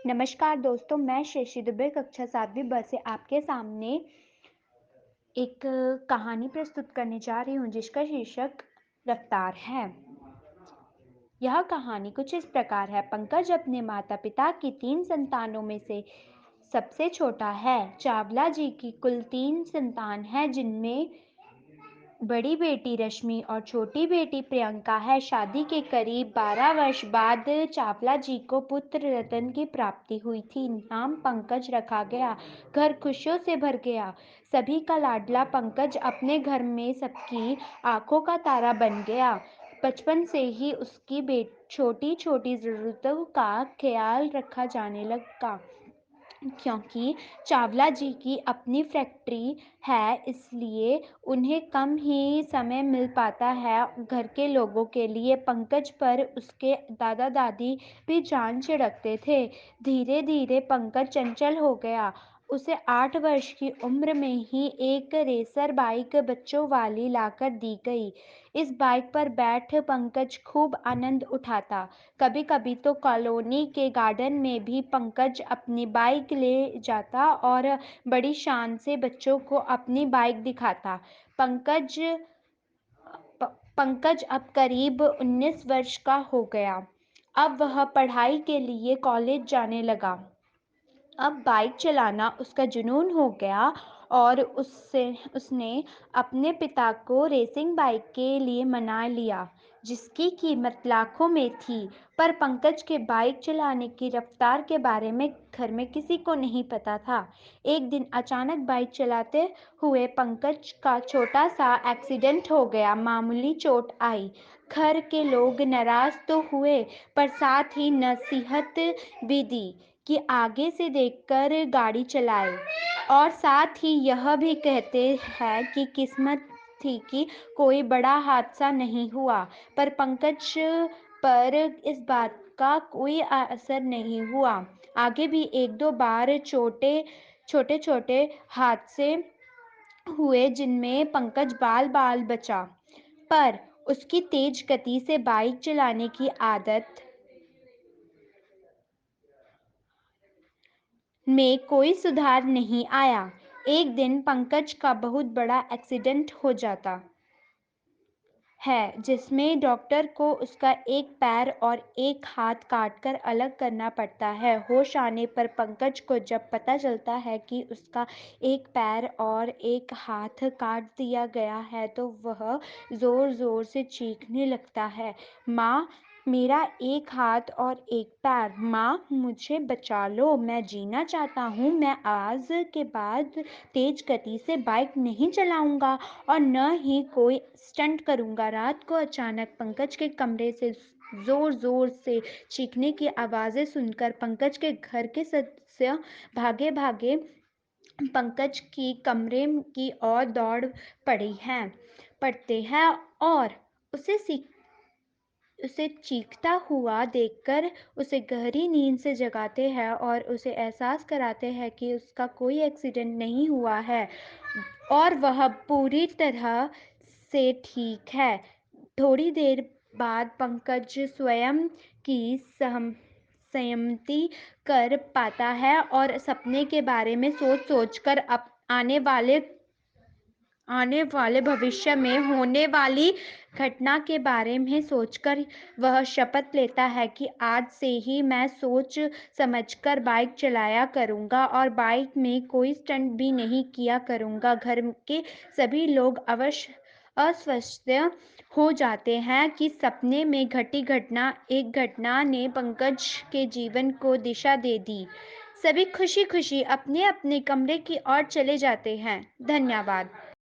नमस्कार दोस्तों, मैं शशि दुबे कक्षा 7वीं ब से आपके सामने एक कहानी प्रस्तुत करने जा रही हूँ जिसका शीर्षक रफ्तार है। यह कहानी कुछ इस प्रकार है। पंकज अपने माता-पिता की 3 संतानों में से सबसे छोटा है। चावला जी की कुल 3 संतान हैं जिनमें बड़ी बेटी रश्मि और छोटी बेटी प्रियंका है। शादी के करीब 12 वर्ष बाद चावला जी को पुत्र रतन की प्राप्ति हुई थी। नाम पंकज रखा गया। घर खुशियों से भर गया। सभी का लाडला पंकज अपने घर में सबकी आंखों का तारा बन गया। बचपन से ही उसकी छोटी छोटी जरूरतों का ख्याल रखा जाने लगा। क्योंकि चावला जी की अपनी फैक्ट्री है, इसलिए उन्हें कम ही समय मिल पाता है घर के लोगों के लिए। पंकज पर उसके दादा दादी भी जान छिड़कते थे। धीरे धीरे पंकज चंचल हो गया। उसे 8 वर्ष की उम्र में ही एक रेसर बाइक बच्चों वाली लाकर दी गई। इस बाइक पर बैठ पंकज खूब आनंद उठाता। कभी कभी तो कॉलोनी के गार्डन में भी पंकज अपनी बाइक ले जाता और बड़ी शान से बच्चों को अपनी बाइक दिखाता। पंकज पंकज अब करीब 19 वर्ष का हो गया। अब वह पढ़ाई के लिए कॉलेज जाने लगा। अब बाइक चलाना उसका जुनून हो गया और उसने अपने पिता को रेसिंग बाइक के लिए मना लिया, जिसकी कीमत लाखों में थी। पर पंकज के बाइक चलाने की रफ्तार के बारे में घर में किसी को नहीं पता था। एक दिन अचानक बाइक चलाते हुए पंकज का छोटा सा एक्सीडेंट हो गया। मामूली चोट आई। घर के लोग नाराज तो हुए, पर साथ ही नसीहत भी दी कि आगे से देखकर गाड़ी चलाए, और साथ ही यह भी कहते हैं कि किस्मत थी कि कोई बड़ा हादसा नहीं हुआ। पर पंकज पर इस बात का कोई असर नहीं हुआ। आगे भी एक दो बार छोटे छोटे हादसे हुए जिनमें पंकज बाल बाल बचा, पर उसकी तेज गति से बाइक चलाने की आदत में कोई सुधार नहीं आया। एक दिन पंकज का बहुत बड़ा एक्सीडेंट हो जाता है, जिसमें डॉक्टर को उसका एक पैर और एक हाथ काटकर अलग करना पड़ता है। होश आने पर पंकज को जब पता चलता है कि उसका एक पैर और एक हाथ काट दिया गया है, तो वह जोर जोर से चीखने लगता है, माँ, मेरा एक हाथ और एक पैर, माँ मुझे बचा लो, मैं जीना चाहता हूँ। मैं आज के बाद तेज गति से बाइक नहीं चलाऊंगा और न ही कोई स्टंट करूंगा। रात को अचानक पंकज के कमरे से जोर जोर से चीखने की आवाजें सुनकर पंकज के घर के सदस्य भागे भागे पंकज की कमरे की ओर दौड़ पड़ते हैं और उसे उसे चीखता हुआ देखकर उसे गहरी नींद से जगाते हैं और उसे एहसास कराते हैं कि उसका कोई एक्सीडेंट नहीं हुआ है और वह पूरी तरह से ठीक है। थोड़ी देर बाद पंकज स्वयं की सहमति कर पाता है और सपने के बारे में सोच सोचकर आने वाले भविष्य में होने वाली घटना के बारे में सोचकर वह शपथ लेता है कि आज से ही मैं सोच समझकर बाइक चलाया करूंगा और बाइक में कोई स्टंट भी नहीं किया करूंगा। घर के सभी लोग अवश्य अस्वस्थ हो जाते हैं कि सपने में घटी एक घटना ने पंकज के जीवन को दिशा दे दी। सभी खुशी खुशी अपने अपने कमरे की ओर चले जाते हैं। धन्यवाद।